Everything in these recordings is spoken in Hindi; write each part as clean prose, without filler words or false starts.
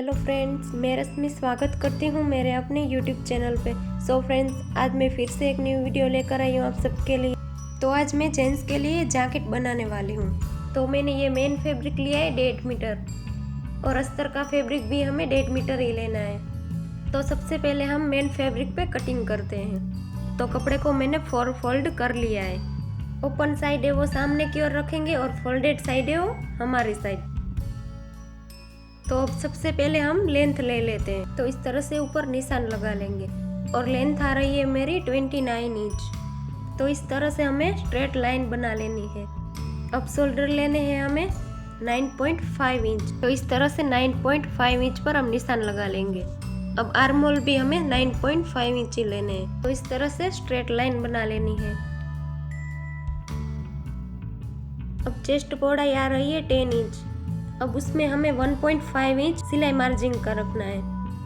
हेलो फ्रेंड्स, मैं रश्मि स्वागत करती हूँ मेरे अपने यूट्यूब चैनल पे। सो फ्रेंड्स, आज मैं फिर से एक न्यू वीडियो लेकर आई हूँ आप सबके लिए। तो आज मैं जेंट्स के लिए जैकेट बनाने वाली हूँ। तो मैंने ये मेन फैब्रिक लिया है 1.5 मीटर और अस्तर का फैब्रिक भी हमें 1.5 मीटर ही लेना है। तो सबसे पहले हम मेन फैब्रिक पे कटिंग करते हैं। तो कपड़े को मैंने 4 फोल्ड कर लिया है। ओपन साइड है वो सामने की ओर रखेंगे और फोल्डेड साइड है वो हमारी साइड। तो अब सबसे पहले हम लेंथ ले लेते हैं। तो इस तरह से ऊपर निशान लगा लेंगे और लेंथ आ रही है मेरी 29 इंच। तो इस तरह से हमें स्ट्रेट लाइन बना लेनी है। अब शोल्डर लेने हैं हमें 9.5 इंच। तो इस तरह से 9.5 इंच पर हम निशान लगा लेंगे। अब आर्म होल भी हमें 9.5 इंच ही लेने हैं। तो इस तरह से स्ट्रेट लाइन बना लेनी है। अब चेस्ट चौड़ाई आ रही है 10 इंच। अब उसमें हमें 1.5 इंच सिलाई मार्जिन का रखना है।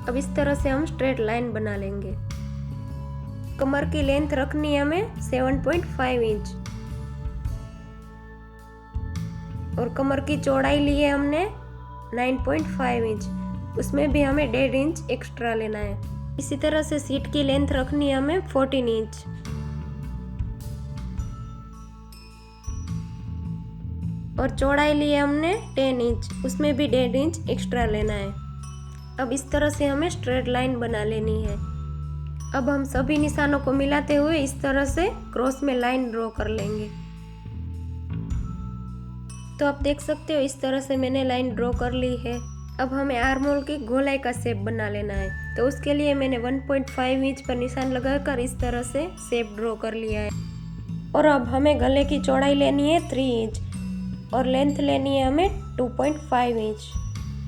अब इस तरह से हम स्ट्रेट लाइन बना लेंगे। कमर की लेंथ रखनी है हमें 7.5 इंच और कमर की चौड़ाई ली है हमने 9.5 इंच। उसमें भी हमें 1.5 इंच एक्स्ट्रा लेना है। इसी तरह से सीट की लेंथ रखनी है हमें 14 इंच और चौड़ाई ली है हमने 10 इंच। उसमें भी 1.5 इंच एक्स्ट्रा लेना है। अब इस तरह से हमें स्ट्रेट लाइन बना लेनी है। अब हम सभी निशानों को मिलाते हुए इस तरह से क्रॉस में लाइन ड्रॉ कर लेंगे। तो आप देख सकते हो इस तरह से मैंने लाइन ड्रॉ कर ली है। अब हमें आर्म होल की गोलाई का शेप बना लेना है। तो उसके लिए मैंने 1.5 इंच पर निशान लगाकर इस तरह से शेप ड्रॉ कर लिया है। और अब हमें गले की चौड़ाई लेनी है 3 इंच और लेंथ लेनी है हमें 2.5 इंच।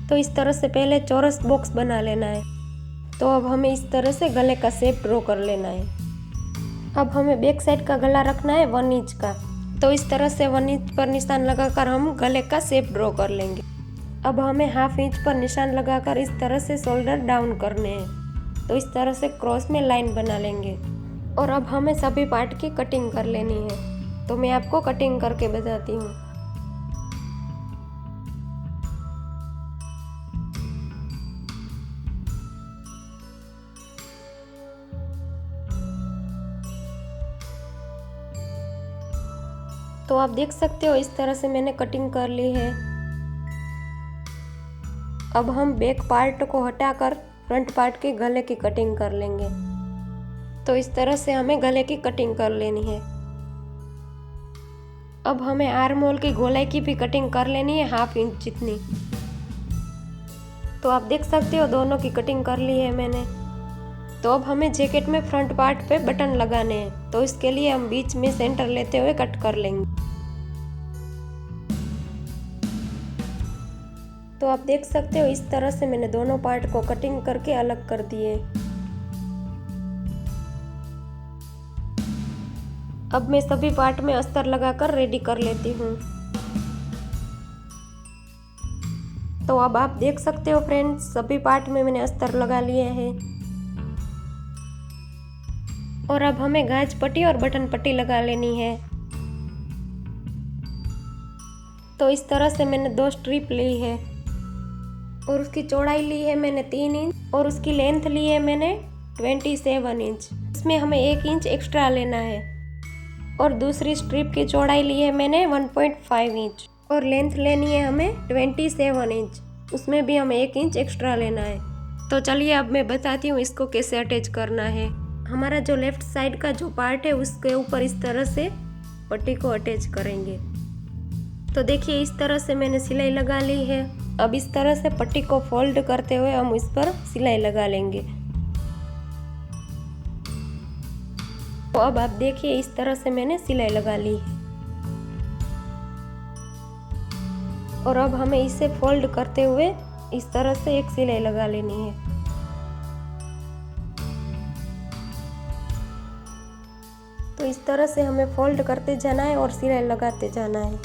तो इस तरह से पहले चौरस बॉक्स बना लेना है। तो अब हमें इस तरह से गले का शेप ड्रॉ कर लेना है। अब हमें बैक साइड का गला रखना है 1 इंच का। तो इस तरह से 1 इंच पर निशान लगाकर हम गले का शेप ड्रॉ कर लेंगे। अब हमें ½ इंच पर निशान लगाकर इस तरह से शोल्डर डाउन करने हैं। तो इस तरह से क्रॉस में लाइन बना लेंगे और अब हमें सभी पार्ट की कटिंग कर लेनी है। तो मैं आपको कटिंग करके बताती हूँ। तो आप देख सकते हो इस तरह से मैंने कटिंग कर ली है। अब हम बैक पार्ट को हटाकर फ्रंट पार्ट के गले की कटिंग कर लेंगे। तो इस तरह से हमें गले की कटिंग कर लेनी है। अब हमें आर्म होल की गोलाई की भी कटिंग कर लेनी है ½ इंच जितनी। तो आप देख सकते हो दोनों की कटिंग कर ली है मैंने। तो अब हमें जैकेट में फ्रंट पार्ट पे बटन लगाने हैं। तो इसके लिए हम बीच में सेंटर लेते हुए कट कर लेंगे। तो आप देख सकते हो इस तरह से मैंने दोनों पार्ट को कटिंग करके अलग कर दिए। अब मैं सभी पार्ट में अस्तर लगाकर रेडी कर लेती हूँ। तो अब आप देख सकते हो फ्रेंड्स, सभी पार्ट में मैंने अस्तर लगा लिए हैं। और अब हमें गाज पट्टी और बटन पट्टी लगा लेनी है। तो इस तरह से मैंने 2 स्ट्रिप ली है और उसकी चौड़ाई ली है मैंने 3 इंच और उसकी लेंथ ली है मैंने 27 इंच। इसमें हमें 1 इंच एक्स्ट्रा लेना है। और दूसरी स्ट्रिप की चौड़ाई ली है मैंने 1.5 इंच और लेंथ लेनी है हमें 27 इंच। उसमें भी हमें 1 इंच एक्स्ट्रा लेना है। तो चलिए अब मैं बताती हूँ इसको कैसे अटैच करना है। हमारा जो लेफ्ट साइड का जो पार्ट है उसके ऊपर इस तरह से पट्टी को अटैच करेंगे। तो देखिए इस तरह से मैंने सिलाई लगा ली है। अब इस तरह से पट्टी को फोल्ड करते हुए हम इस पर सिलाई लगा लेंगे। तो अब आप देखिए इस तरह से मैंने सिलाई लगा ली है। और अब हमें इसे फोल्ड करते हुए इस तरह से एक सिलाई लगा लेनी है। तो इस तरह से हमें फोल्ड करते जाना है और सिलाई लगाते जाना है।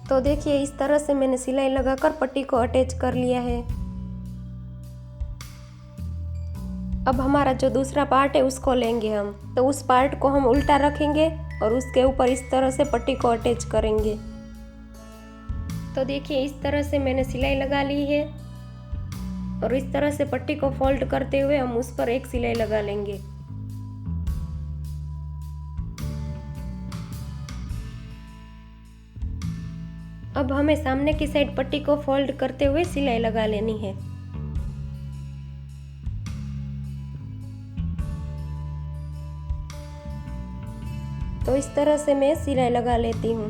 तो देखिए इस तरह से मैंने सिलाई लगाकर पट्टी को अटैच कर लिया है। अब हमारा जो दूसरा पार्ट है उसको लेंगे हम। तो उस पार्ट को हम उल्टा रखेंगे और उसके ऊपर इस तरह से पट्टी को अटैच करेंगे। तो देखिए इस तरह से मैंने सिलाई लगा ली है और इस तरह से पट्टी को फोल्ड करते हुए हम उस पर एक सिलाई लगा लेंगे। अब हमें सामने की साइड पट्टी को फोल्ड करते हुए सिलाई लगा लेनी है। तो इस तरह से मैं सिलाई लगा लेती हूँ।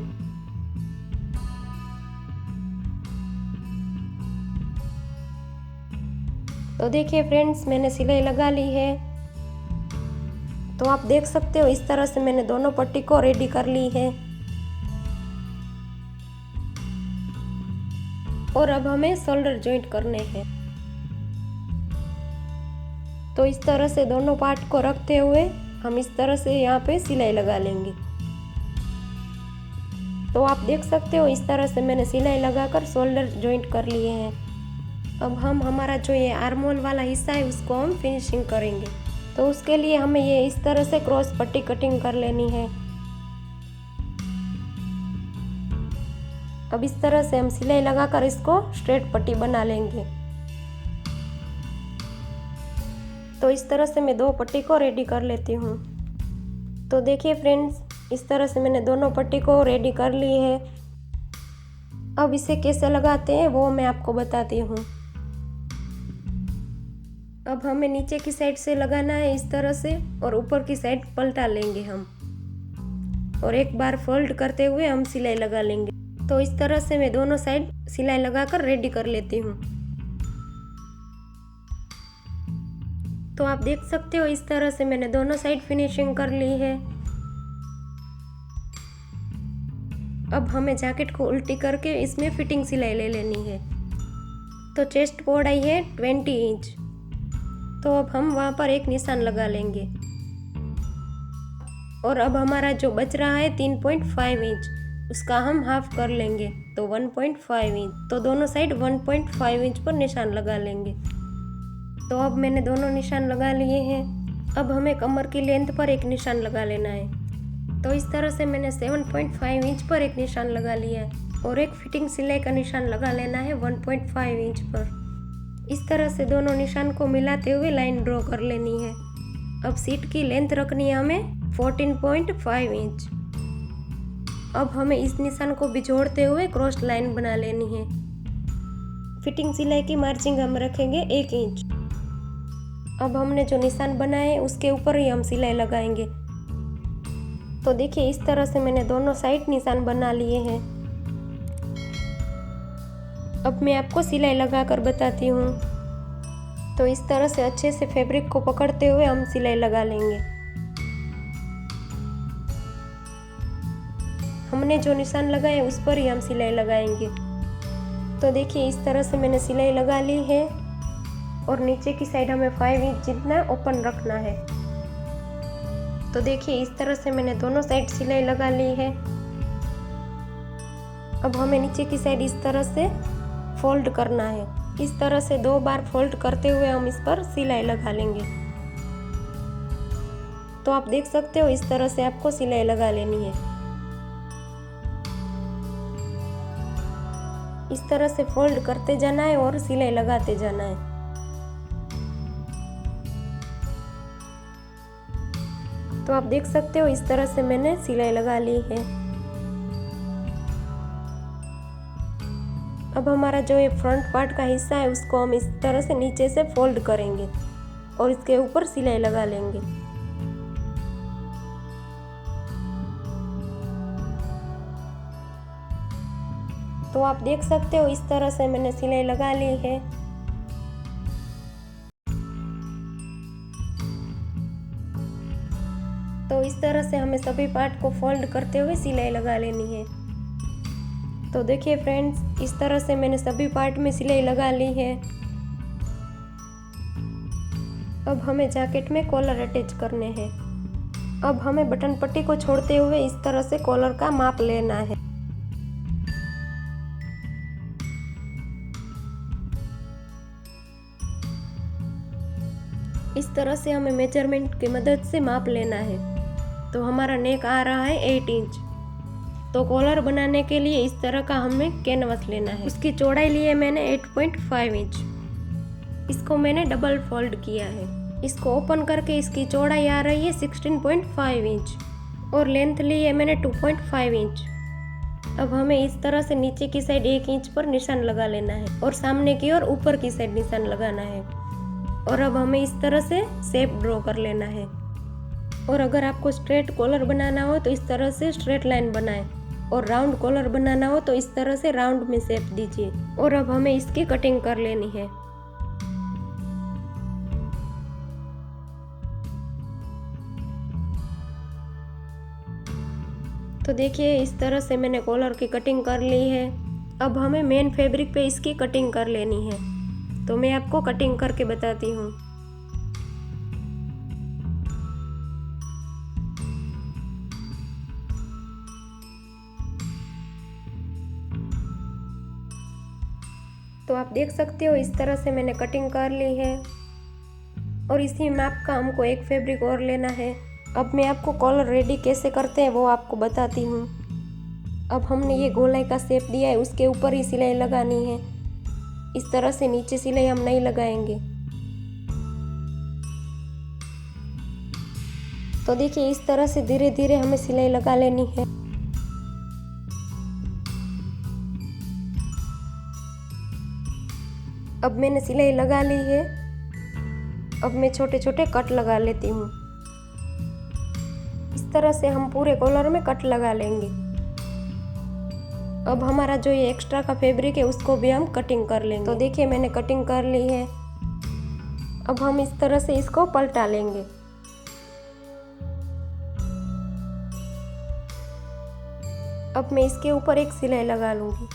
तो देखिए फ्रेंड्स, मैंने सिलाई लगा ली है। तो आप देख सकते हो इस तरह से मैंने दोनों पट्टी को रेडी कर ली है। और अब हमें शोल्डर जॉइंट करने हैं। तो इस तरह से दोनों पार्ट को रखते हुए हम इस तरह से यहाँ पे सिलाई लगा लेंगे। तो आप देख सकते हो इस तरह से मैंने सिलाई लगाकर शोल्डर जॉइंट कर लिए हैं। अब हम हमारा जो ये आर्म होल वाला हिस्सा है उसको हम फिनिशिंग करेंगे। तो उसके लिए हमें ये इस तरह से क्रॉस पट्टी कटिंग कर लेनी है। अब इस तरह से हम सिलाई लगाकर इसको स्ट्रेट पट्टी बना लेंगे। तो इस तरह से मैं दो पट्टी को रेडी कर लेती हूँ। तो देखिए फ्रेंड्स, इस तरह से मैंने दोनों पट्टी को रेडी कर ली है। अब इसे कैसे लगाते हैं वो मैं आपको बताती हूँ। अब हमें नीचे की साइड से लगाना है इस तरह से और ऊपर की साइड पलटा लेंगे हम और एक बार फोल्ड करते हुए हम सिलाई लगा लेंगे। तो इस तरह से मैं दोनों साइड सिलाई लगाकर रेडी कर लेती हूँ। तो आप देख सकते हो इस तरह से मैंने दोनों साइड फिनिशिंग कर ली है। अब हमें जैकेट को उल्टी करके इसमें फिटिंग सिलाई ले लेनी है। तो चेस्ट चौड़ाई है 20 इंच। तो अब हम वहाँ पर एक निशान लगा लेंगे और अब हमारा जो बच रहा है 3.5 इंच, उसका हम हाफ कर लेंगे तो 1.5 इंच। तो दोनों साइड 1.5 इंच पर निशान लगा लेंगे। तो अब मैंने दोनों निशान लगा लिए हैं। अब हमें कमर की लेंथ पर एक निशान लगा लेना है। तो इस तरह से मैंने 7.5 इंच पर एक निशान लगा लिया है और एक फिटिंग सिलाई का निशान लगा लेना है 1.5 इंच पर। इस तरह से दोनों निशान को मिलाते हुए लाइन ड्रॉ कर लेनी है। अब सीट की लेंथ रखनी है हमें 14.5 इंच। अब हमें इस निशान को भी जोड़ते हुए क्रॉस लाइन बना लेनी है। फिटिंग सिलाई की मार्जिंग हम रखेंगे 1 इंच। अब हमने जो निशान बनाए उसके ऊपर ही हम सिलाई लगाएंगे। तो देखिए इस तरह से मैंने दोनों साइड निशान बना लिए हैं। अब मैं आपको सिलाई लगाकर बताती हूँ। तो इस तरह से अच्छे से फैब्रिक को पकड़ते हुए हम सिलाई लगा लेंगे। हमने जो निशान लगाए उस पर ही हम सिलाई लगाएंगे। तो देखिए इस तरह से मैंने सिलाई लगा ली है और नीचे की साइड हमें 5 इंच जितना ओपन रखना है। तो देखिए इस तरह से मैंने दोनों साइड सिलाई लगा ली है। अब हमें नीचे की साइड इस तरह से फोल्ड करना है। इस तरह से 2 बार फोल्ड करते हुए हम इस पर सिलाई लगा लेंगे। तो आप देख सकते हो इस तरह से आपको सिलाई लगा लेनी है। इस तरह से फोल्ड करते जाना है और सिलाई लगाते जाना है। तो आप देख सकते हो इस तरह से मैंने सिलाई लगा ली है। अब हमारा जो ये फ्रंट पार्ट का हिस्सा है उसको हम इस तरह से नीचे से फोल्ड करेंगे और इसके ऊपर सिलाई लगा लेंगे। तो आप देख सकते हो इस तरह से मैंने सिलाई लगा ली है। तो इस तरह से हमें सभी पार्ट को फोल्ड करते हुए सिलाई लगा लेनी है। तो देखिए फ्रेंड्स, इस तरह से मैंने सभी पार्ट में सिलाई लगा ली है। अब हमें जैकेट में कॉलर अटैच करने हैं। अब हमें बटन पट्टी को छोड़ते हुए इस तरह से कॉलर का माप लेना है। इस तरह से हमें मेजरमेंट की मदद से माप लेना है। तो हमारा नेक आ रहा है 8 इंच। तो कॉलर बनाने के लिए इस तरह का हमें कैनवस लेना है। उसकी चौड़ाई ली है मैंने 8.5 इंच। इसको मैंने डबल फोल्ड किया है। इसको ओपन करके इसकी चौड़ाई आ रही है 16.5 इंच और लेंथ ली है मैंने 2.5 इंच। अब हमें इस तरह से नीचे की साइड 1 इंच पर निशान लगा लेना है और सामने की ओर ऊपर की साइड निशान लगाना है। और अब हमें इस तरह से शेप ड्रॉ कर लेना है। और अगर आपको स्ट्रेट कॉलर बनाना हो तो इस तरह से स्ट्रेट लाइन बनाएं और राउंड कॉलर बनाना हो तो इस तरह से राउंड में शेप दीजिए। और अब हमें इसकी कटिंग कर लेनी है। तो देखिए इस तरह से मैंने कॉलर की कटिंग कर ली है। अब हमें मेन फैब्रिक पे इसकी कटिंग कर लेनी है। तो मैं आपको कटिंग करके बताती हूँ। तो आप देख सकते हो इस तरह से मैंने कटिंग कर ली है। और इसी माप का हमको एक फैब्रिक और लेना है। अब मैं आपको कॉलर रेडी कैसे करते हैं वो आपको बताती हूँ। अब हमने ये गोलाई का शेप दिया है, उसके ऊपर ही सिलाई लगानी है। इस तरह से नीचे सिलाई हम नहीं लगाएंगे। तो देखिए इस तरह से धीरे धीरे हमें सिलाई लगा लेनी है। अब मैंने सिलाई लगा ली है। अब मैं छोटे छोटे कट लगा लेती हूँ। इस तरह से हम पूरे कॉलर में कट लगा लेंगे। अब हमारा जो ये एक्स्ट्रा का फैब्रिक है उसको भी हम कटिंग कर लेंगे। तो देखिए मैंने कटिंग कर ली है। अब हम इस तरह से इसको पलटा लेंगे। अब मैं इसके ऊपर एक सिलाई लगा लूंगी।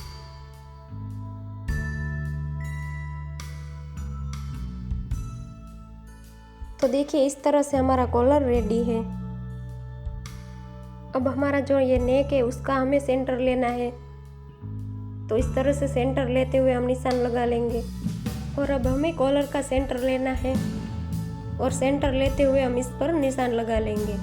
तो देखिए इस तरह से हमारा कॉलर रेडी है। अब हमारा जो ये नेक है उसका हमें सेंटर लेना है। तो इस तरह से सेंटर लेते हुए हम निशान लगा लेंगे। और अब हमें कॉलर का सेंटर लेना है और सेंटर लेते हुए हम इस पर निशान लगा लेंगे।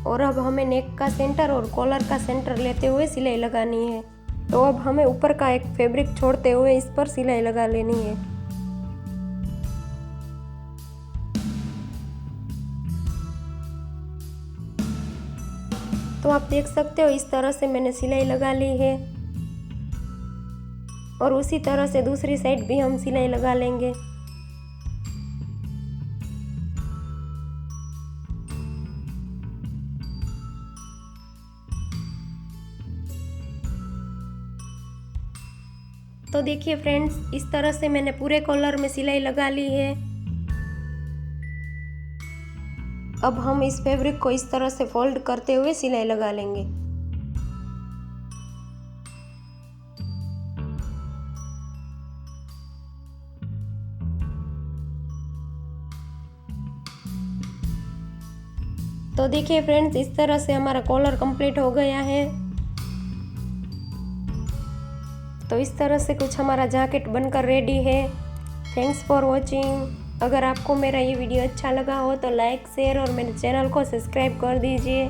और अब हमें नेक का सेंटर और कॉलर का सेंटर लेते हुए सिलाई लगानी है। तो अब हमें ऊपर का एक फैब्रिक छोड़ते हुए इस पर सिलाई लगा लेनी है। तो आप देख सकते हो इस तरह से मैंने सिलाई लगा ली है। और उसी तरह से दूसरी साइड भी हम सिलाई लगा लेंगे। तो देखिए फ्रेंड्स इस तरह से मैंने पूरे कॉलर में सिलाई लगा ली है। अब हम इस फैब्रिक को इस तरह से फोल्ड करते हुए सिलाई लगा लेंगे। तो देखिए फ्रेंड्स इस तरह से हमारा कॉलर कंप्लीट हो गया है। तो इस तरह से कुछ हमारा जैकेट बनकर रेडी है। Thanks for watching. अगर आपको मेरा ये वीडियो अच्छा लगा हो तो लाइक शेयर और मेरे चैनल को सब्सक्राइब कर दीजिए।